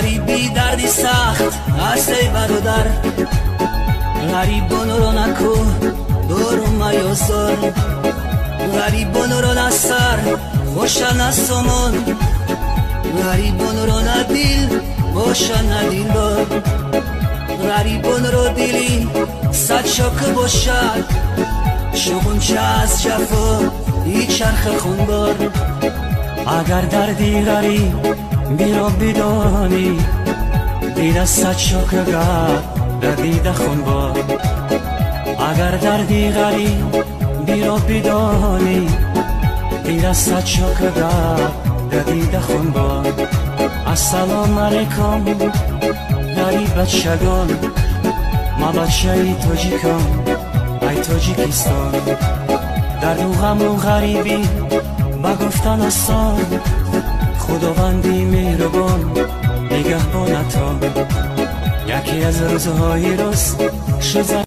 غریبی دردی سخت است ای برادر، غریبان رو نکو دور میازار، غریبان رو نسر خوشن نسومون، غریبان رو ندیل باشن ندیل دار، غریبان رو دیلی صد شاکه باشد، شغون چه از جفا ای چرخ خونبار. اگر دردی غریب بیرا بدانی، دیده صد شاکه در دیده خونبار. اگر دردی غریب بیرا بدانی، دیده صد شاکه در دیده خونبار. السلام علیکم غریب بچگان، ما بچه ای تاجیکم ای تاجیکستان. در رو غم و غریبی بگفتن آسان، خداوندی مهربان نگهبانتان. یکی از روزهای روز شد